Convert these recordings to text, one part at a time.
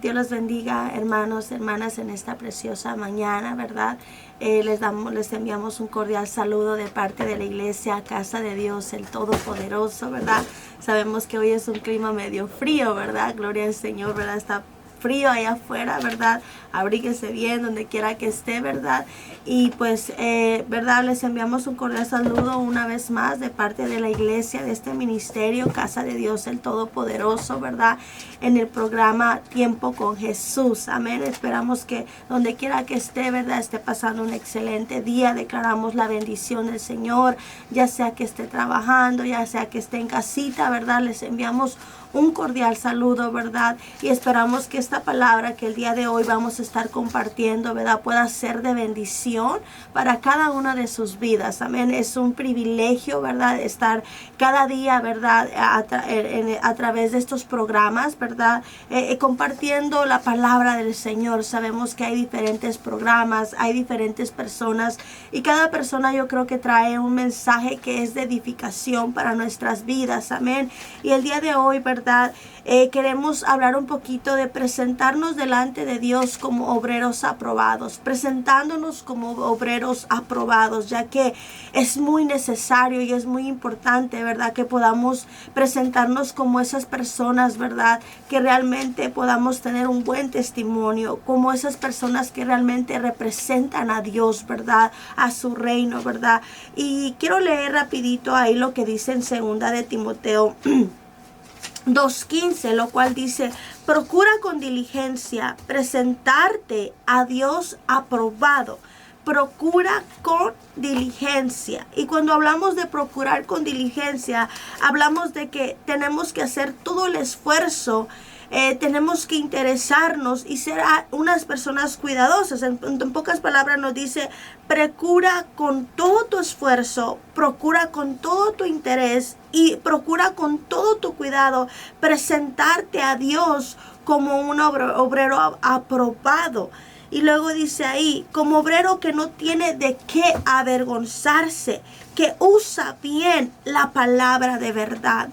Dios los bendiga, hermanos, hermanas, en esta preciosa mañana, ¿verdad? Les enviamos un cordial saludo de parte de la iglesia Casa de Dios, el Todopoderoso, ¿verdad? Sabemos que hoy es un clima medio frío, ¿verdad? Gloria al Señor, ¿verdad? Está frío allá afuera, ¿verdad? Abríguese bien donde quiera que esté, ¿verdad? Y pues, ¿verdad? Les enviamos un cordial saludo una vez más de parte de la iglesia, de este ministerio, Casa de Dios, el Todopoderoso, ¿verdad? En el programa Tiempo con Jesús. Amén. Esperamos que donde quiera que esté, ¿verdad? Esté pasando un excelente día. Declaramos la bendición del Señor, ya sea que esté trabajando, ya sea que esté en casita, ¿verdad? Les enviamos un cordial saludo, ¿verdad? Y esperamos que esta palabra que el día de hoy vamos a estar compartiendo, ¿verdad? Pueda ser de bendición para cada una de sus vidas. Amén. Es un privilegio, ¿verdad? Estar cada día, ¿verdad? A través de estos programas, ¿verdad? Compartiendo la palabra del Señor. Sabemos que hay diferentes programas, hay diferentes personas y cada persona yo creo que trae un mensaje que es de edificación para nuestras vidas. Amén. Y el día de hoy, ¿verdad? Queremos hablar un poquito de presentarnos delante de Dios como obreros aprobados, presentándonos como obreros aprobados, ya que es muy necesario y es muy importante, ¿verdad? Que podamos presentarnos como esas personas, ¿verdad? Que realmente podamos tener un buen testimonio, como esas personas que realmente representan a Dios, ¿verdad? A su reino, ¿verdad? Y quiero leer rapidito ahí lo que dice en 2 de Timoteo 2:15, lo cual dice: procura con diligencia presentarte a Dios aprobado. Procura con diligencia. Y cuando hablamos de procurar con diligencia, hablamos de que tenemos que hacer todo el esfuerzo. Tenemos que interesarnos y ser unas personas cuidadosas. En pocas palabras nos dice: procura con todo tu esfuerzo, procura con todo tu interés y procura con todo tu cuidado presentarte a Dios como un obrero aprobado. Y luego dice ahí: como obrero que no tiene de qué avergonzarse, que usa bien la palabra de verdad.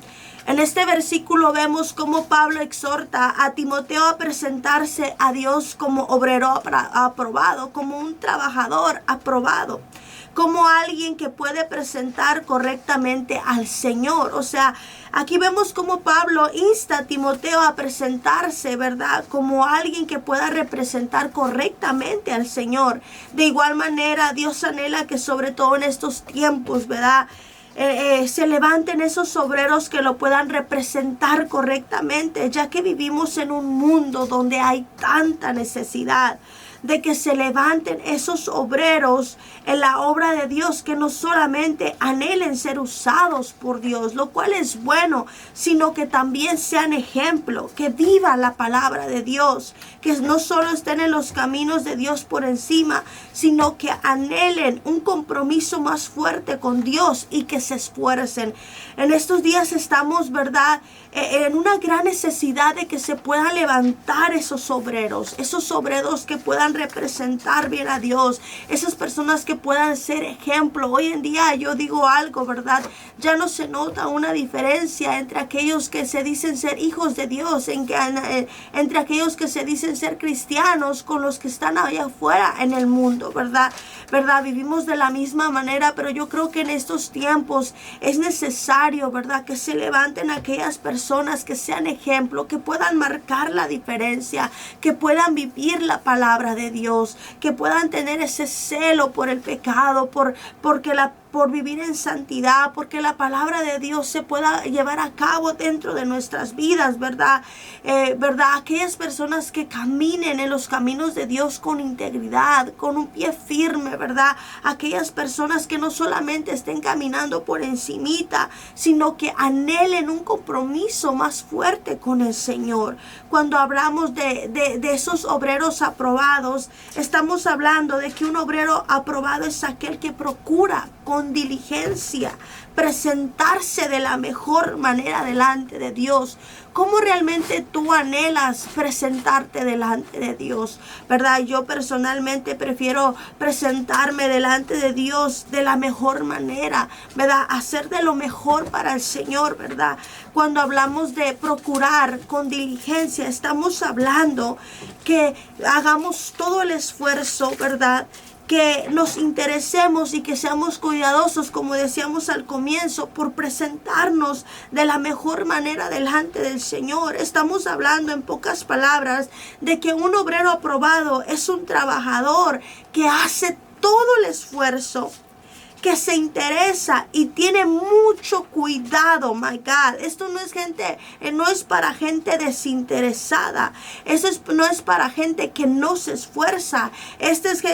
En este versículo vemos cómo Pablo exhorta a Timoteo a presentarse a Dios como obrero aprobado, como un trabajador aprobado, como alguien que puede presentar correctamente al Señor. O sea, aquí vemos cómo Pablo insta a Timoteo a presentarse, ¿verdad? Como alguien que pueda representar correctamente al Señor. De igual manera, Dios anhela que sobre todo en estos tiempos, ¿verdad? Se levanten esos obreros que lo puedan representar correctamente, ya que vivimos en un mundo donde hay tanta necesidad de que se levanten esos obreros en la obra de Dios, que no solamente anhelen ser usados por Dios, lo cual es bueno, sino que también sean ejemplo, que vivan la palabra de Dios, que no solo estén en los caminos de Dios por encima, sino que anhelen un compromiso más fuerte con Dios y que se esfuercen. En estos días estamos, ¿verdad?, en una gran necesidad de que se puedan levantar esos obreros que puedan representar bien a Dios, esas personas que puedan ser ejemplo. Hoy en día yo digo algo, ¿verdad? Ya no se nota una diferencia entre aquellos que se dicen ser hijos de Dios, entre aquellos que se dicen ser cristianos con los que están allá afuera en el mundo, ¿verdad? Vivimos de la misma manera, pero yo creo que en estos tiempos es necesario, ¿verdad?, que se levanten aquellas personas que sean ejemplo, que puedan marcar la diferencia, que puedan vivir la palabra de Dios, que puedan tener ese celo por el pecado, por vivir en santidad, porque la palabra de Dios se pueda llevar a cabo dentro de nuestras vidas, ¿verdad? Aquellas personas que caminen en los caminos de Dios con integridad, con un pie firme, ¿verdad? Aquellas personas que no solamente estén caminando por encimita, sino que anhelen un compromiso más fuerte con el Señor. Cuando hablamos de esos obreros aprobados, estamos hablando de que un obrero aprobado es aquel que procura con diligencia, presentarse de la mejor manera delante de Dios. ¿Cómo realmente tú anhelas presentarte delante de Dios? ¿Verdad? Yo personalmente prefiero presentarme delante de Dios de la mejor manera, ¿verdad? Hacer de lo mejor para el Señor, ¿verdad? Cuando hablamos de procurar con diligencia, estamos hablando que hagamos todo el esfuerzo, ¿verdad? Que nos interesemos y que seamos cuidadosos, como decíamos al comienzo, por presentarnos de la mejor manera delante del Señor. Estamos hablando, en pocas palabras, de que un obrero aprobado es un trabajador que hace todo el esfuerzo, que se interesa y tiene mucho cuidado. My God, esto no es gente, no es para gente desinteresada. No es para gente que no se esfuerza.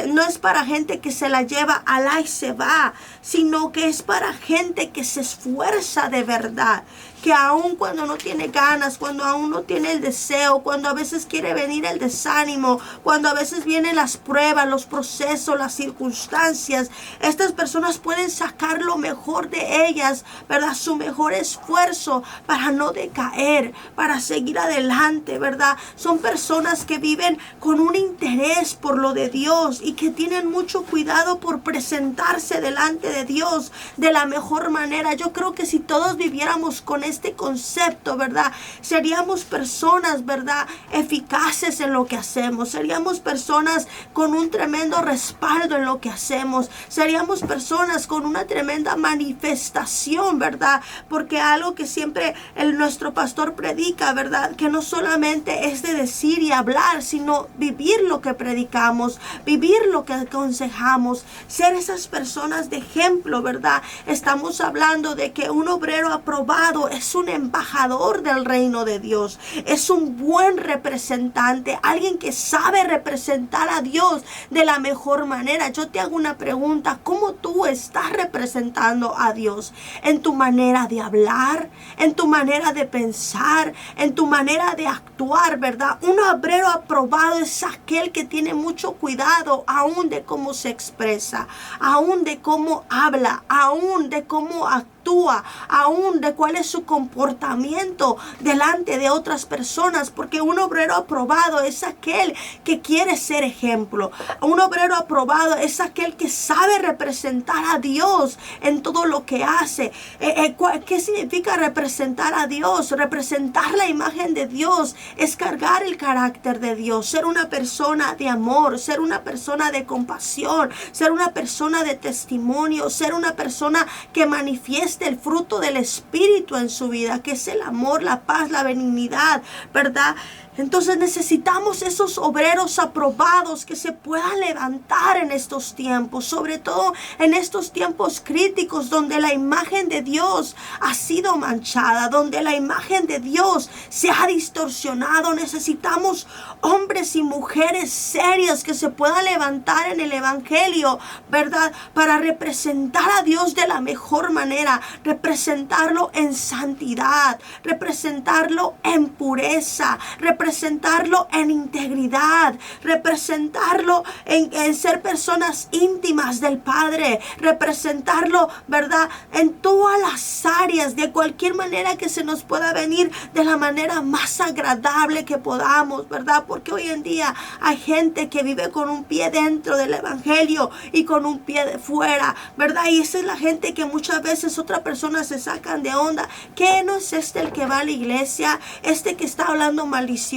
No es para gente que se la lleva a la y se va, sino que es para gente que se esfuerza de verdad. Que aun cuando no tiene ganas, cuando aún no tiene el deseo, cuando a veces quiere venir el desánimo, cuando a veces vienen las pruebas, los procesos, las circunstancias, estas personas pueden sacar lo mejor de ellas, ¿verdad? Su mejor esfuerzo para no decaer, para seguir adelante, ¿verdad? Son personas que viven con un interés por lo de Dios y que tienen mucho cuidado por presentarse delante de Dios de la mejor manera. Yo creo que si todos viviéramos con este concepto, ¿verdad? Seríamos personas, ¿verdad? Eficaces en lo que hacemos. Seríamos personas con un tremendo respaldo en lo que hacemos. Seríamos personas con una tremenda manifestación, ¿verdad? Porque algo que siempre nuestro pastor predica, ¿verdad? Que no solamente es de decir y hablar, sino vivir lo que predicamos, vivir lo que aconsejamos, ser esas personas de ejemplo, ¿verdad? Estamos hablando de que un obrero aprobado es un embajador del reino de Dios, es un buen representante, alguien que sabe representar a Dios de la mejor manera. Yo te hago una pregunta: ¿cómo tú estás representando a Dios? ¿En tu manera de hablar? ¿En tu manera de pensar? ¿En tu manera de actuar, verdad? Un obrero aprobado es aquel que tiene mucho cuidado aún de cómo se expresa, aún de cómo habla, aún de cómo actúa, aún de cuál es su comportamiento delante de otras personas, porque un obrero aprobado es aquel que quiere ser ejemplo. Un obrero aprobado es aquel que sabe representar a Dios en todo lo que hace. ¿Qué significa representar a Dios? Representar la imagen de Dios es cargar el carácter de Dios, ser una persona de amor, ser una persona de compasión, ser una persona de testimonio, ser una persona que manifiesta el fruto del Espíritu en su vida, que es el amor, la paz, la benignidad, ¿verdad? Entonces necesitamos esos obreros aprobados que se puedan levantar en estos tiempos, sobre todo en estos tiempos críticos donde la imagen de Dios ha sido manchada, donde la imagen de Dios se ha distorsionado. Necesitamos hombres y mujeres serios que se puedan levantar en el Evangelio, ¿verdad? Para representar a Dios de la mejor manera, representarlo en santidad, representarlo en pureza, representarlo en integridad, representarlo en ser personas íntimas del Padre, representarlo, ¿verdad? En todas las áreas, de cualquier manera que se nos pueda venir, de la manera más agradable que podamos, ¿verdad? Porque hoy en día hay gente que vive con un pie dentro del Evangelio y con un pie de fuera, ¿verdad? Y esa es la gente que muchas veces otras personas se sacan de onda. ¿Qué no es este el que va a la iglesia? Este que está hablando maldición.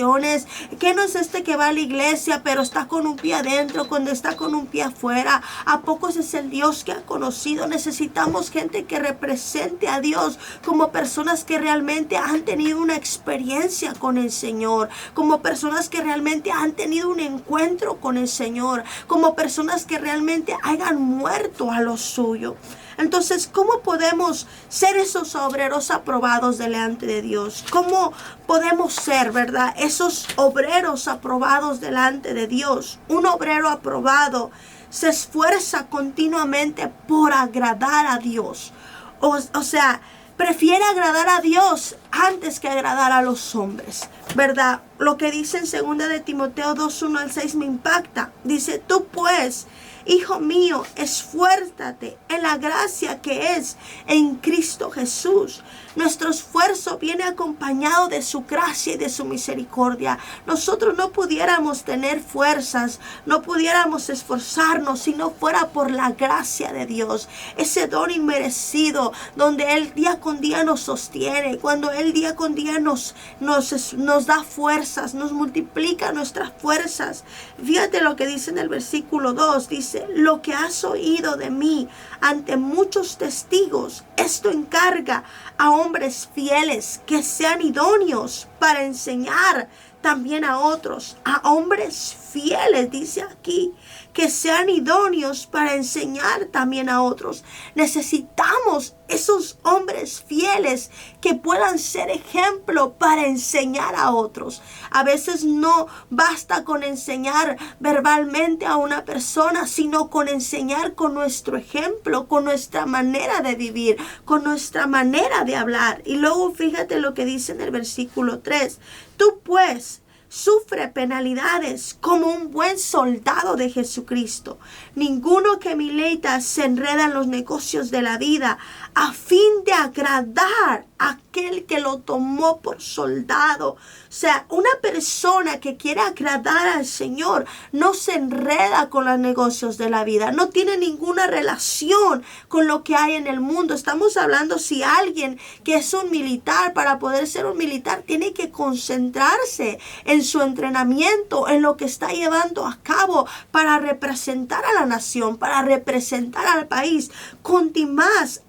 ¿Qué no es este que va a la iglesia pero está con un pie adentro cuando está con un pie afuera? ¿A poco ese es el Dios que ha conocido? Necesitamos gente que represente a Dios como personas que realmente han tenido una experiencia con el Señor, como personas que realmente han tenido un encuentro con el Señor, como personas que realmente hayan muerto a lo suyo. Entonces, ¿cómo podemos ser esos obreros aprobados delante de Dios? ¿Cómo podemos ser, verdad, esos obreros aprobados delante de Dios? Un obrero aprobado se esfuerza continuamente por agradar a Dios. O sea, prefiere agradar a Dios antes que agradar a los hombres, ¿verdad? Lo que dice en 2 de Timoteo 2:1 al 6 me impacta. Dice: tú pues Hijo mío, esfuérzate en la gracia que es en Cristo Jesús. Nuestro esfuerzo viene acompañado de su gracia y de su misericordia. Nosotros no pudiéramos tener fuerzas, no pudiéramos esforzarnos si no fuera por la gracia de Dios. Ese don inmerecido donde Él día con día nos sostiene, cuando Él día con día nos da fuerzas, nos multiplica nuestras fuerzas. Fíjate lo que dice en el versículo 2, dice: lo que has oído de mí ante muchos testigos, esto encarga a hombres fieles que sean idóneos para enseñar también a otros. A hombres fieles, dice aquí, que sean idóneos para enseñar también a otros. Necesitamos esos hombres fieles que puedan ser ejemplo para enseñar a otros. A veces no basta con enseñar verbalmente a una persona, sino con enseñar con nuestro ejemplo, con nuestra manera de vivir, con nuestra manera de hablar. Y luego fíjate lo que dice en el versículo 3. Tú pues sufre penalidades como un buen soldado de Jesucristo. Ninguno que milita se enreda en los negocios de la vida a fin de agradar a aquel que lo tomó por soldado. O sea, una persona que quiere agradar al Señor no se enreda con los negocios de la vida, no tiene ninguna relación con lo que hay en el mundo. Estamos hablando si alguien que es un militar, para poder ser un militar, tiene que concentrarse en su entrenamiento, en lo que está llevando a cabo para representar a la nación, para representar al país. Conti más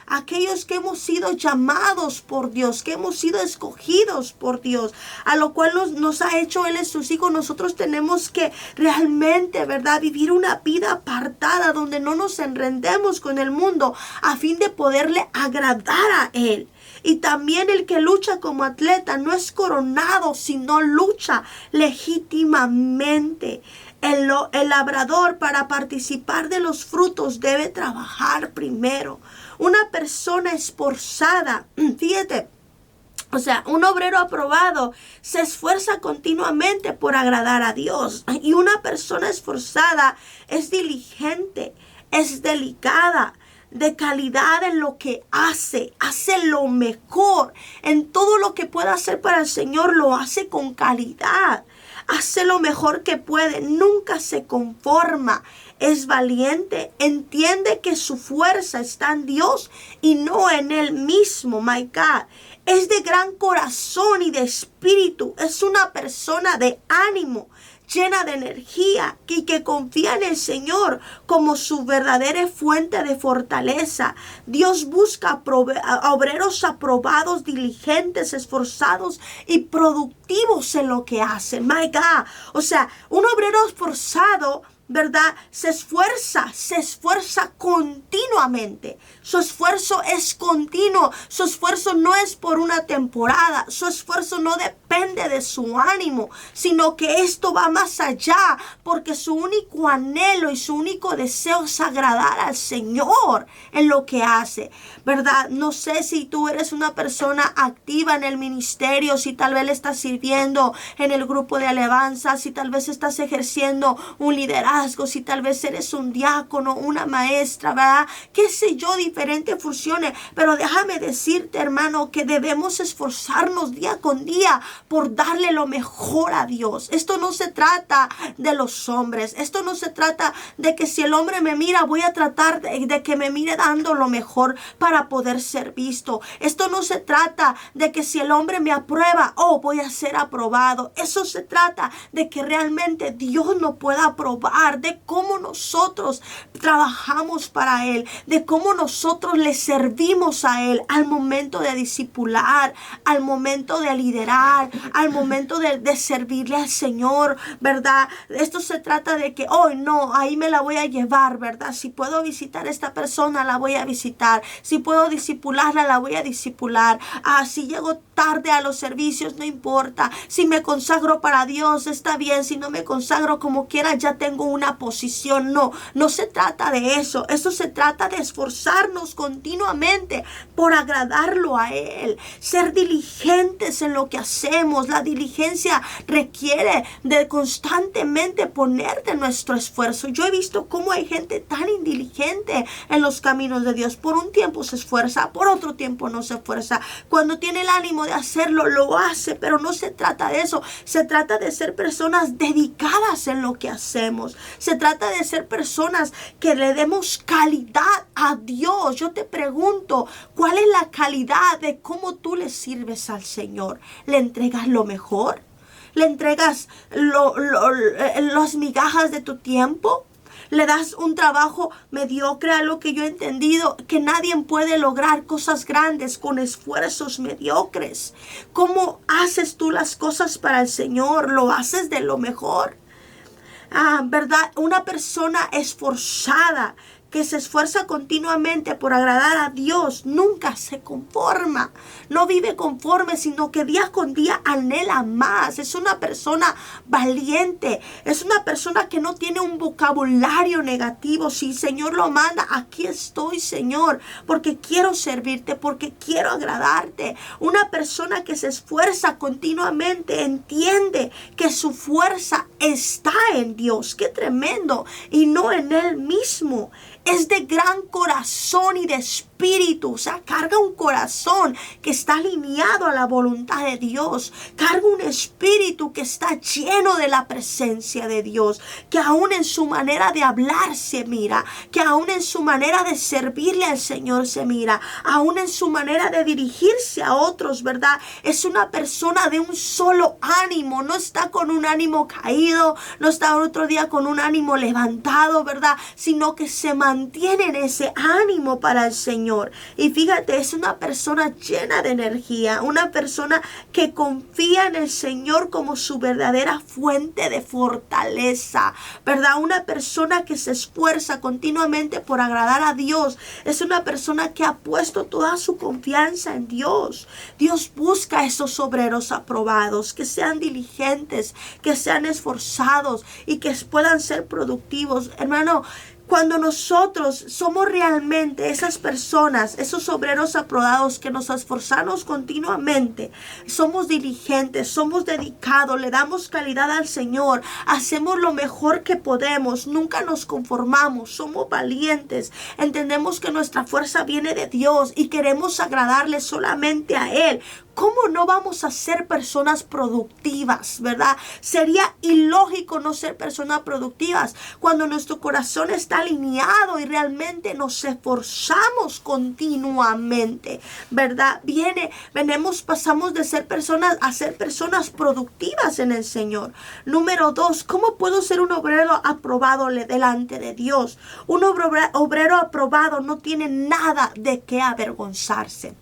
aquellos que hemos sido llamados por Dios, que hemos sido escogidos por Dios, a lo cual nos ha hecho Él en sus hijos. Nosotros tenemos que realmente, ¿verdad?, vivir una vida apartada donde no nos enredemos con el mundo a fin de poderle agradar a Él. Y también el que lucha como atleta no es coronado, sino lucha legítimamente. El labrador, para participar de los frutos, debe trabajar primero. Una persona esforzada, fíjate, o sea, un obrero aprobado se esfuerza continuamente por agradar a Dios. Y una persona esforzada es diligente, es delicada, de calidad en lo que hace lo mejor. En todo lo que pueda hacer para el Señor lo hace con calidad. Hace lo mejor que puede, nunca se conforma, es valiente, entiende que su fuerza está en Dios y no en él mismo. My God, es de gran corazón y de espíritu, es una persona de ánimo, llena de energía y que confía en el Señor como su verdadera fuente de fortaleza. Dios busca obreros aprobados, diligentes, esforzados y productivos en lo que hacen. My God, o sea, un obrero esforzado, ¿verdad?, se esfuerza continuamente. Su esfuerzo es continuo. Su esfuerzo no es por una temporada. Su esfuerzo no depende de su ánimo, sino que esto va más allá, porque su único anhelo y su único deseo es agradar al Señor en lo que hace, ¿verdad? No sé si tú eres una persona activa en el ministerio, si tal vez le estás sirviendo en el grupo de alabanza, si tal vez estás ejerciendo un liderazgo, si tal vez eres un diácono, una maestra, ¿verdad? Qué sé yo, diferentes funciones. Pero déjame decirte, hermano, que debemos esforzarnos día con día por darle lo mejor a Dios. Esto no se trata de los hombres. Esto no se trata de que si el hombre me mira, voy a tratar de que me mire dando lo mejor para poder ser visto. Esto no se trata de que si el hombre me aprueba, voy a ser aprobado. Eso se trata de que realmente Dios nos pueda aprobar, de cómo nosotros trabajamos para Él, de cómo nosotros le servimos a Él al momento de discipular, al momento de liderar, al momento de servirle al Señor, ¿verdad? Esto se trata de que hoy no, ahí me la voy a llevar, ¿verdad? Si puedo visitar a esta persona, la voy a visitar. Si puedo discipularla, la voy a discipular. Si llego tarde a los servicios, no importa. Si me consagro para Dios, está bien. Si no me consagro, como quiera, ya tengo una posición. No, no se trata de eso. Eso se trata de esforzarnos continuamente por agradarlo a Él. Ser diligentes en lo que hacemos. La diligencia requiere de constantemente poner de nuestro esfuerzo. Yo he visto cómo hay gente tan indiligente en los caminos de Dios. Por un tiempo se esfuerza, por otro tiempo no se esfuerza. Cuando tiene el ánimo de hacerlo, lo hace, pero no se trata de eso. Se trata de ser personas dedicadas en lo que hacemos. Se trata de ser personas que le demos calidad a Dios. Yo te pregunto, ¿cuál es la calidad de cómo tú le sirves al Señor? ¿Le entregas lo mejor? ¿Le entregas las migajas de tu tiempo? ¿Le das un trabajo mediocre? A lo que yo he entendido, que nadie puede lograr cosas grandes con esfuerzos mediocres. ¿Cómo haces tú las cosas para el Señor? ¿Lo haces de lo mejor? ¿Verdad? Una persona esforzada, que se esfuerza continuamente por agradar a Dios, nunca se conforma. No vive conforme, sino que día con día anhela más. Es una persona valiente. Es una persona que no tiene un vocabulario negativo. Si el Señor lo manda, aquí estoy, Señor, porque quiero servirte, porque quiero agradarte. Una persona que se esfuerza continuamente entiende que su fuerza está en Dios. ¡Qué tremendo! Y no en él mismo. Es de gran corazón y de espíritu. O sea, carga un corazón que está alineado a la voluntad de Dios. Carga un espíritu que está lleno de la presencia de Dios. Que aún en su manera de hablar se mira. Que aún en su manera de servirle al Señor se mira. Aún en su manera de dirigirse a otros, ¿verdad? Es una persona de un solo ánimo. No está con un ánimo caído. No está otro día con un ánimo levantado, ¿verdad? Sino que se mantienen ese ánimo para el Señor. Y fíjate, es una persona llena de energía, una persona que confía en el Señor como su verdadera fuente de fortaleza, ¿verdad? Una persona que se esfuerza continuamente por agradar a Dios. Es una persona que ha puesto toda su confianza en Dios. Dios busca a esos obreros aprobados, que sean diligentes, que sean esforzados y que puedan ser productivos. Hermano, cuando nosotros somos realmente esas personas, esos obreros aprobados que nos esforzamos continuamente, somos diligentes, somos dedicados, le damos calidad al Señor, hacemos lo mejor que podemos, nunca nos conformamos, somos valientes, entendemos que nuestra fuerza viene de Dios y queremos agradarle solamente a Él. ¿Cómo no vamos a ser personas productivas, verdad? Sería ilógico no ser personas productivas cuando nuestro corazón está alineado y realmente nos esforzamos continuamente, ¿verdad? Pasamos de ser personas a ser personas productivas en el Señor. Número 2, ¿cómo puedo ser un obrero aprobado delante de Dios? Un obrero aprobado no tiene nada de qué avergonzarse.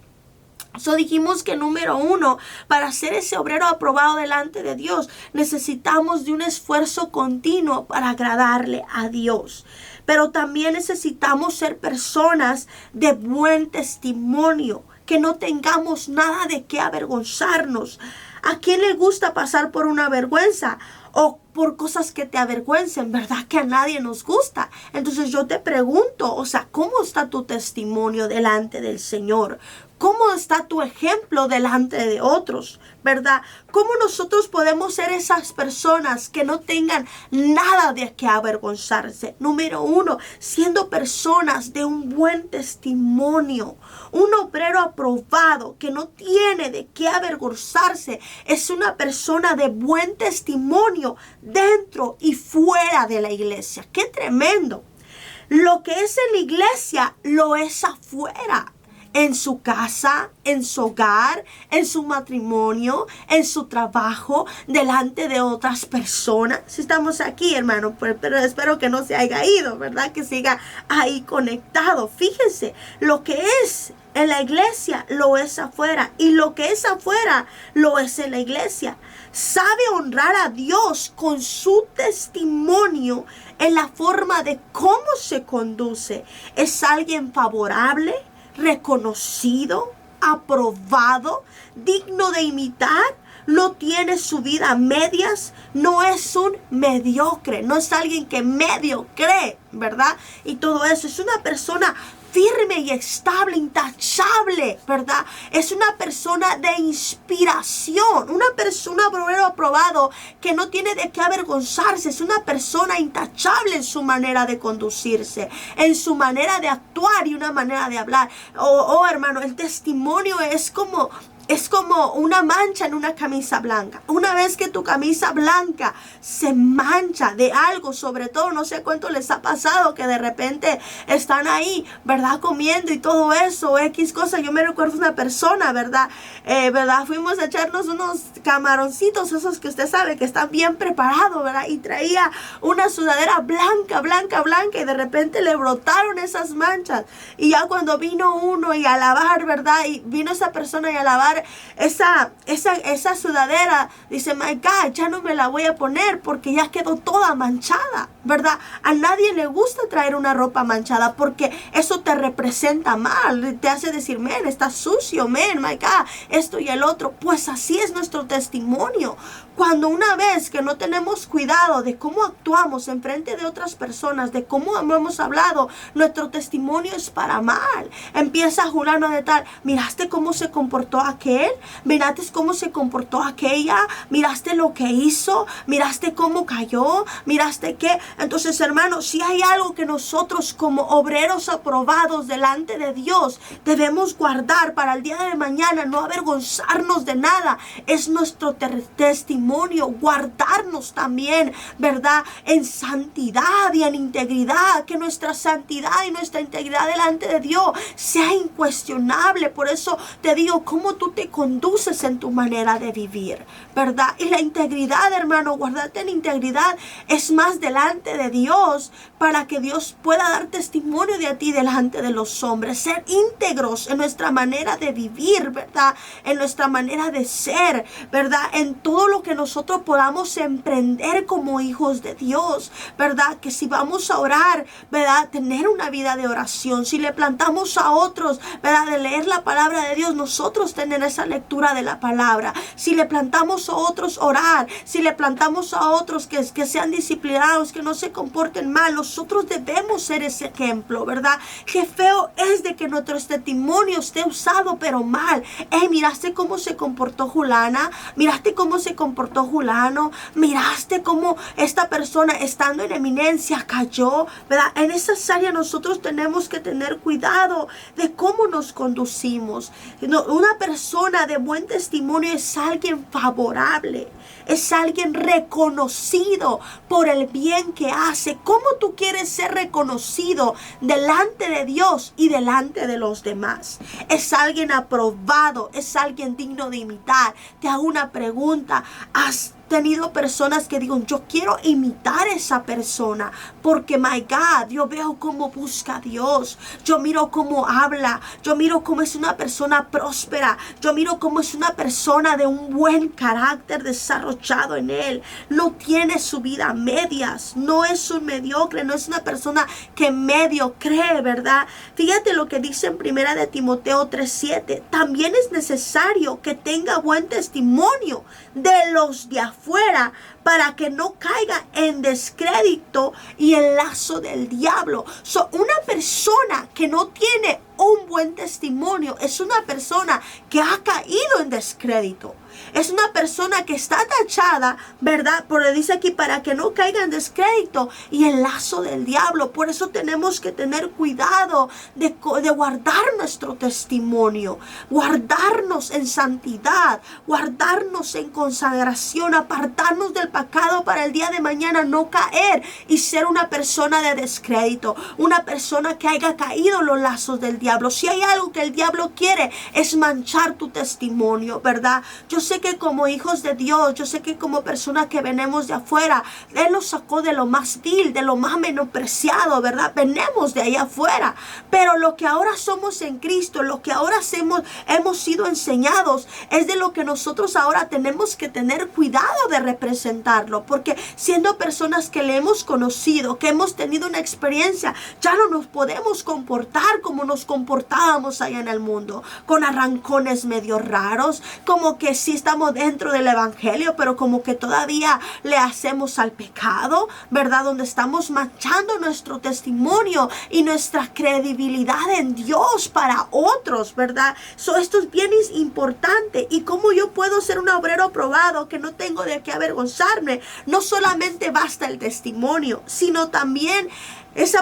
Dijimos que número 1, para ser ese obrero aprobado delante de Dios, necesitamos de un esfuerzo continuo para agradarle a Dios. Pero también necesitamos ser personas de buen testimonio, que no tengamos nada de qué avergonzarnos. ¿A quién le gusta pasar por una vergüenza? O por cosas que te avergüencen, ¿verdad? Que a nadie nos gusta. Entonces yo te pregunto, ¿cómo está tu testimonio delante del Señor? ¿Cómo está tu ejemplo delante de otros? ¿Verdad? ¿Cómo nosotros podemos ser esas personas que no tengan nada de qué avergonzarse? Número 1, siendo personas de un buen testimonio. Un obrero aprobado que no tiene de qué avergonzarse es una persona de buen testimonio dentro y fuera de la iglesia. ¡Qué tremendo! Lo que es en la iglesia lo es afuera. En su casa, en su hogar, en su matrimonio, en su trabajo, delante de otras personas. Si estamos aquí, hermano, pero espero que no se haya ido, ¿verdad? Que siga ahí conectado. Fíjense, lo que es en la iglesia lo es afuera, y lo que es afuera lo es en la iglesia. Sabe honrar a Dios con su testimonio en la forma de cómo se conduce. Es alguien favorable, reconocido, aprobado, digno de imitar, no tiene su vida a medias, no es un mediocre, no es alguien que medio cree, ¿verdad? Y todo eso, es una persona firme y estable, intachable, ¿verdad? Es una persona de inspiración, una persona, un obrero aprobado que no tiene de qué avergonzarse. Es una persona intachable en su manera de conducirse, en su manera de actuar y una manera de hablar. Hermano, el testimonio es como una mancha en una camisa blanca. Una vez que tu camisa blanca se mancha de algo, sobre todo, no sé cuánto les ha pasado que de repente están ahí, ¿verdad? Comiendo y todo eso, X cosas. Yo me recuerdo una persona, ¿verdad? Fuimos a echarnos unos camaroncitos, esos que usted sabe que están bien preparados, ¿verdad? Y traía una sudadera blanca, y de repente le brotaron esas manchas. Y ya cuando vino uno y a lavar, ¿verdad? Y vino esa persona y a lavar esa sudadera, dice, my God, ya no me la voy a poner porque ya quedó toda manchada, ¿verdad? A nadie le gusta traer una ropa manchada porque eso te representa mal, te hace decir, men, está sucio, men, my God, esto y el otro. Pues así es nuestro testimonio. Cuando una vez que no tenemos cuidado de cómo actuamos en frente de otras personas, de cómo hemos hablado, nuestro testimonio es para mal. Empieza Julano de tal, miraste cómo se comportó aquel, miraste cómo se comportó aquella, miraste lo que hizo, miraste cómo cayó, miraste qué. Entonces, hermanos, si hay algo que nosotros como obreros aprobados delante de Dios debemos guardar para el día de mañana, no avergonzarnos de nada, es nuestro testimonio. Guardarnos también, ¿verdad? En santidad y en integridad, que nuestra santidad y nuestra integridad delante de Dios sea incuestionable. Por eso te digo, cómo tú te conduces en tu manera de vivir, ¿verdad? Y la integridad, hermano, guardarte en integridad es más delante de Dios, para que Dios pueda dar testimonio de ti delante de los hombres. Ser íntegros en nuestra manera de vivir, ¿verdad? En nuestra manera de ser, ¿verdad? En todo lo que nosotros podamos emprender como hijos de Dios, ¿verdad? Que si vamos a orar, ¿verdad? Tener una vida de oración. Si le plantamos a otros, ¿verdad? De leer la palabra de Dios, nosotros tener esa lectura de la palabra. Si le plantamos a otros, orar. Si le plantamos a otros que sean disciplinados, que no se comporten mal, nosotros debemos ser ese ejemplo, ¿verdad? Qué feo es de que nuestro testimonio esté usado pero mal. Miraste cómo se comportó Julana, miraste cómo se comportó Julano, miraste cómo esta persona estando en eminencia cayó, ¿verdad? En esas áreas nosotros tenemos que tener cuidado de cómo nos conducimos. Una persona de buen testimonio es alguien favorable, es alguien reconocido por el bien que hace. ¿Cómo tú quieres ser reconocido delante de Dios y delante de los demás? Es alguien aprobado, es alguien digno de imitar. Te hago una pregunta. ¿Has tenido personas que digan, yo quiero imitar a esa persona porque, my God, yo veo cómo busca a Dios, yo miro cómo habla, yo miro cómo es una persona próspera, yo miro cómo es una persona de un buen carácter desarrollado en él, no tiene su vida a medias, no es un mediocre, no es una persona que medio cree, ¿verdad? Fíjate lo que dice en 1 de Timoteo 3:7, también es necesario que tenga buen testimonio de los de afuera, para que no caiga en descrédito y el lazo del diablo. Una persona que no tiene un buen testimonio es una persona que ha caído en descrédito. Es una persona que está tachada, ¿verdad? Porque dice aquí, para que no caiga en descrédito y el lazo del diablo. Por eso tenemos que tener cuidado de guardar nuestro testimonio, guardarnos en santidad, guardarnos en consagración, apartarnos del pecado para el día de mañana no caer y ser una persona de descrédito, una persona que haya caído en los lazos del diablo. Si hay algo que el diablo quiere, es manchar tu testimonio, ¿verdad? Yo sé que como hijos de Dios, yo sé que como personas que venimos de afuera, Él nos sacó de lo más vil, de lo más menospreciado, ¿verdad? Venimos de allá afuera, pero lo que ahora somos en Cristo, lo que ahora hemos sido enseñados, es de lo que nosotros ahora tenemos que tener cuidado de representarlo, porque siendo personas que le hemos conocido, que hemos tenido una experiencia, ya no nos podemos comportar como nos comportábamos allá en el mundo, con arrancones medio raros, como que si sí estamos dentro del evangelio, pero como que todavía le hacemos al pecado, ¿verdad? Donde estamos manchando nuestro testimonio y nuestra credibilidad en Dios para otros, ¿verdad? Esto es bien importante. Y cómo yo puedo ser un obrero aprobado, que no tengo de qué avergonzarme. No solamente basta el testimonio, sino también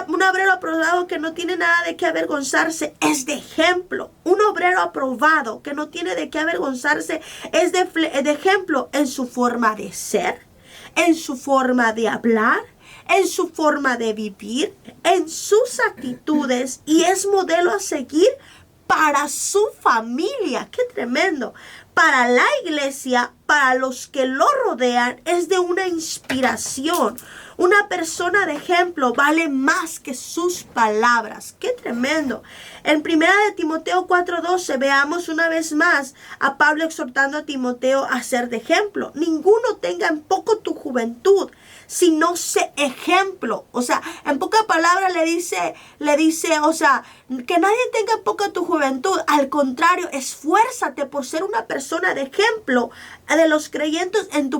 un obrero aprobado que no tiene nada de qué avergonzarse es de ejemplo. Un obrero aprobado que no tiene de qué avergonzarse es de ejemplo en su forma de ser, en su forma de hablar, en su forma de vivir, en sus actitudes, y es modelo a seguir para su familia. ¡Qué tremendo! Para la iglesia, para los que lo rodean, es de una inspiración. Una persona de ejemplo vale más que sus palabras. ¡Qué tremendo! En 1 Timoteo 4:12 veamos una vez más a Pablo exhortando a Timoteo a ser de ejemplo. Ninguno tenga en poco tu juventud, sino sé ejemplo. O sea, en pocas palabras le dice, o sea, que nadie tenga en poco tu juventud. Al contrario, esfuérzate por ser una persona de ejemplo de los creyentes en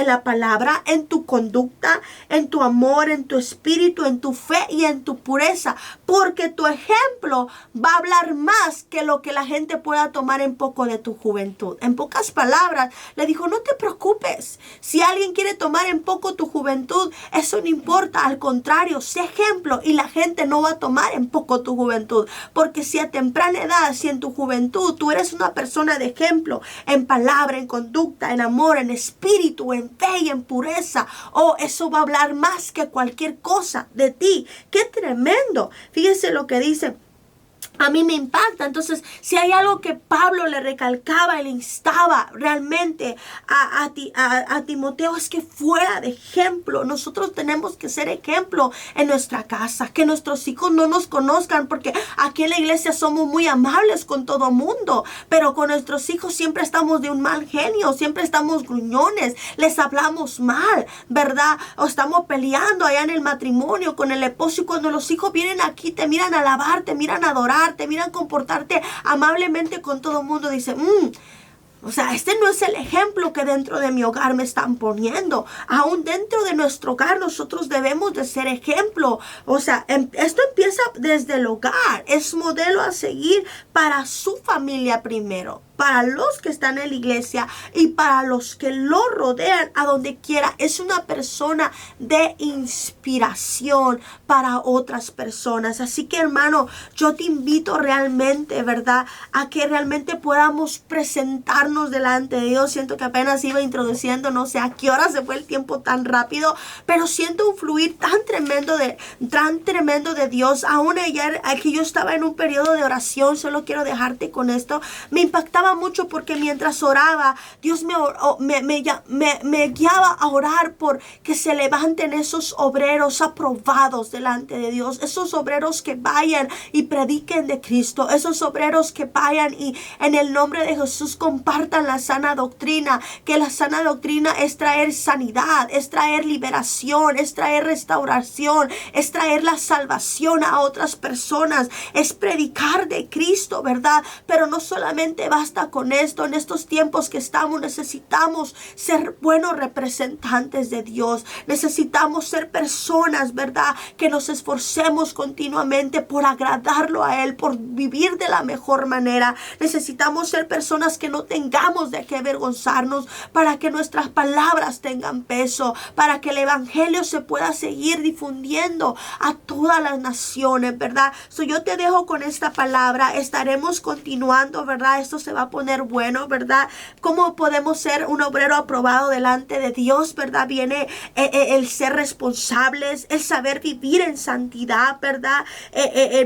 la palabra, en tu conducta, en tu amor, en tu espíritu, en tu fe y en tu pureza. Porque tu ejemplo va a hablar más que lo que la gente pueda tomar en poco de tu juventud. En pocas palabras, le dijo, no te preocupes. Si alguien quiere tomar en poco tu juventud, eso no importa. Al contrario, sé ejemplo y la gente no va a tomar en poco tu juventud. Porque si a temprana edad, si en tu juventud tú eres una persona de ejemplo, en palabra, en conducta, en amor, en espíritu, en fe y en pureza, eso va a hablar más que cualquier cosa de ti. ¡Qué tremendo! Fíjense lo que dice. A mí me impacta. Entonces, si hay algo que Pablo le recalcaba y le instaba realmente a Timoteo, es que fuera de ejemplo. Nosotros tenemos que ser ejemplo en nuestra casa. Que nuestros hijos no nos conozcan, porque aquí en la iglesia somos muy amables con todo mundo, pero con nuestros hijos siempre estamos de un mal genio, siempre estamos gruñones, les hablamos mal, ¿verdad? O estamos peleando allá en el matrimonio con el esposo, y cuando los hijos vienen aquí te miran a alabar, te miran a adorar, te miran comportarte amablemente con todo el mundo. Dice, o sea, este no es el ejemplo que dentro de mi hogar me están poniendo. Aún dentro de nuestro hogar nosotros debemos de ser ejemplo. O sea, esto empieza desde el hogar. Es modelo a seguir para su familia primero, para los que están en la iglesia y para los que lo rodean a donde quiera. Es una persona de inspiración para otras personas. Así que, hermano, yo te invito realmente, ¿verdad?, a que realmente podamos presentarnos delante de Dios. Siento que apenas iba introduciendo, no sé a qué hora se fue el tiempo tan rápido, pero siento un fluir tan tremendo de Dios. Aún ayer, aquí yo estaba en un periodo de oración, solo quiero dejarte con esto. Me impactaba mucho porque mientras oraba, Dios me guiaba a orar por que se levanten esos obreros aprobados delante de Dios, esos obreros que vayan y prediquen de Cristo, esos obreros que vayan y en el nombre de Jesús compartan la sana doctrina, que la sana doctrina es traer sanidad, es traer liberación, es traer restauración, es traer la salvación a otras personas, es predicar de Cristo, ¿verdad? Pero no solamente basta con esto. En estos tiempos que estamos, necesitamos ser buenos representantes de Dios. Necesitamos ser personas, ¿verdad?, que nos esforcemos continuamente por agradarlo a Él, por vivir de la mejor manera. Necesitamos ser personas que no tengamos de qué avergonzarnos, para que nuestras palabras tengan peso, para que el evangelio se pueda seguir difundiendo a todas las naciones, ¿verdad? Yo te dejo con esta palabra. Estaremos continuando, ¿verdad? Esto se va a poner bueno, ¿verdad? ¿Cómo podemos ser un obrero aprobado delante de Dios, ¿verdad? Viene el ser responsables, el saber vivir en santidad, ¿verdad?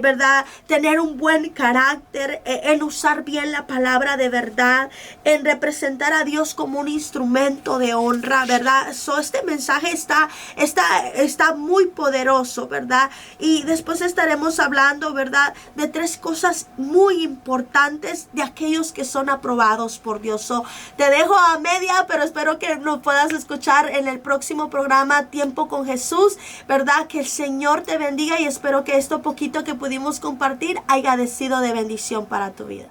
¿Verdad? Tener un buen carácter, en usar bien la palabra de verdad, en representar a Dios como un instrumento de honra, ¿verdad? Este mensaje está muy poderoso, ¿verdad? Y después estaremos hablando, ¿verdad?, de 3 cosas muy importantes de aquellos que son aprobados por Dios. Te dejo a media, pero espero que nos puedas escuchar en el próximo programa Tiempo con Jesús, ¿verdad? Que el Señor te bendiga y espero que esto poquito que pudimos compartir haya sido de bendición para tu vida.